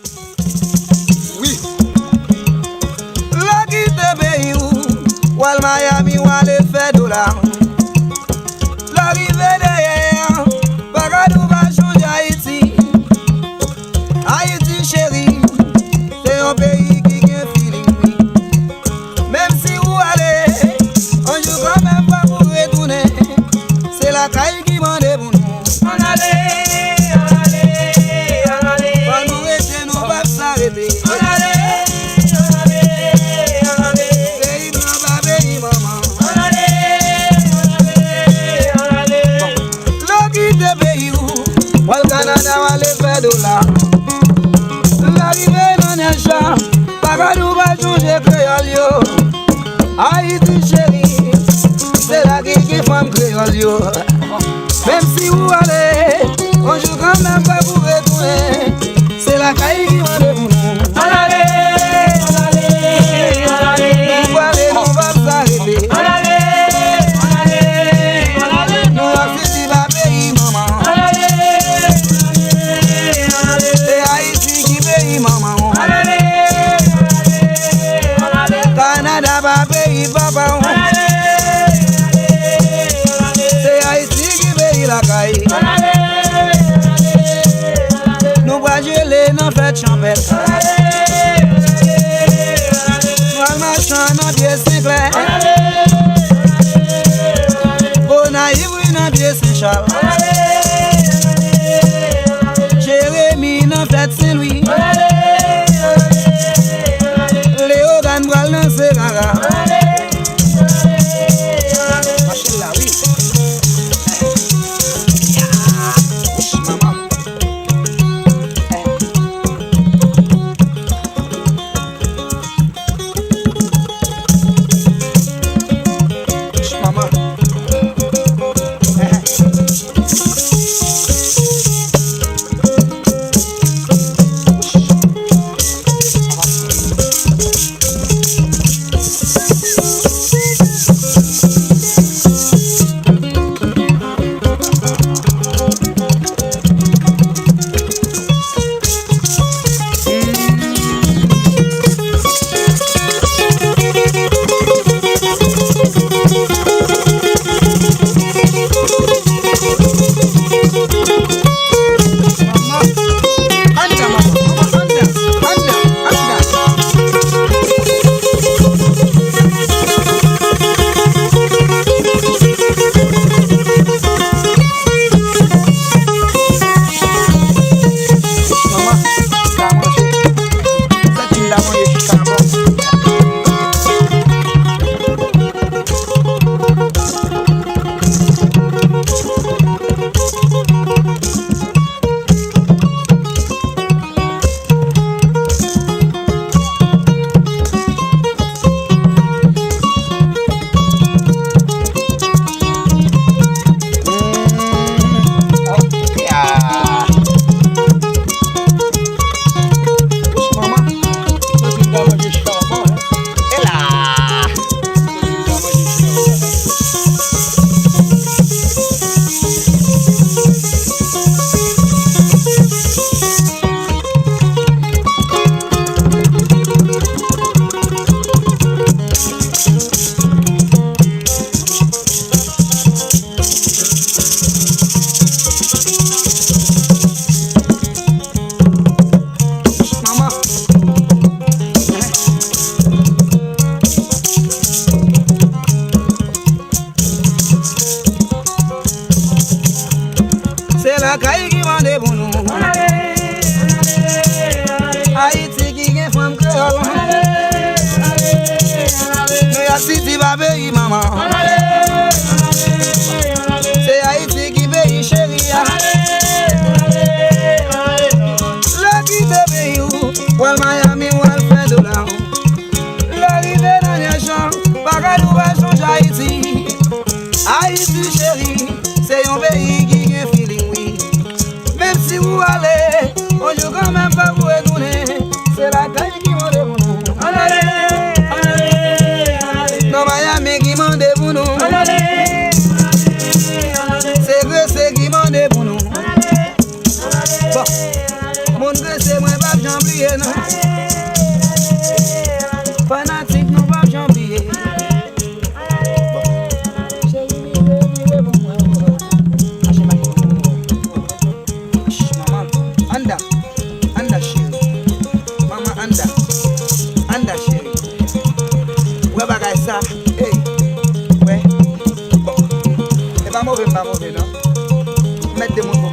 Oui. La qui te paye ou Wal Miami ou le fait dollar. L'arrivée derrière, Paradou va changer Haïti. Haïti chérie, c'est un pays qui a feeling. Même si vous allez, on joue quand même pas pour retourner. C'est la caille qui m'en pour nous. On allait, on allait, on allait. Pas nous rester, nous pas s'arrêter. On allait, on allait, on allait. Pays blanc, pas pays maman. On allait, on allait, on allait. L'eau qui te paye où? Wal Canada, wal le fait dollar. L'arrivée dans les champs, Paradou va changer créole yo. Haïti chérie, c'est la qui femme créole yo. Même si vous allez, on joue quand même pas pour retourner. C'est la caille qui m'a de vous. On allait, on allait, on allait. Nous allez, nous va s'arrêter. On allait, on allait, on allait. Nous va city va pays maman. On allait, on allait. C'est Haïti qui paye maman. On allait, on allait. Canada va payer papa. On allait, on allait. C'est Haïti qui paye la caille. On allait, on allait. Nous va geler dans fête champêtre. On allait, on allait. Nous allons marcher dans pied Saint-Clair. On allait, on allait. Bonaïve dans pied Saint-Charles. On allait, on allait. Jérémy dans fête Saint-Louis. On allait, on allait. Léo Ganbral dans Serrara. On allait, on allait. Machine là, oui. Maman. Maman. C'est la caille qui m'a de pour nous. Haïti qui est femme créole. Nous y'a City va payer maman. C'est Haïti qui paye chérie. Le qui te paye où? Wal Miami ou le fait dollar. L'arrivée dans les champs, Paradou va changer Haïti. Haïti chérie, c'est un pays qui est feeling, oui. Même si vous allez, on joue quand même pas pour retourner. C'est la caille qui m'en pour nous. On allait, on allait, on allait. Non, Miami qui m'en pour nous. On allait, on allait. C'est Grèce qui m'en pour nous. On allait, on allait. Bon, mon Grèce, moi, pas j'en oublier, non. Fanatique, nous pas oublier. Anda, anda chérie, maman anda chérie. Ouais bagay ça, hey, ouais. Bon, c'est pas mauvais non. Mettre des mots.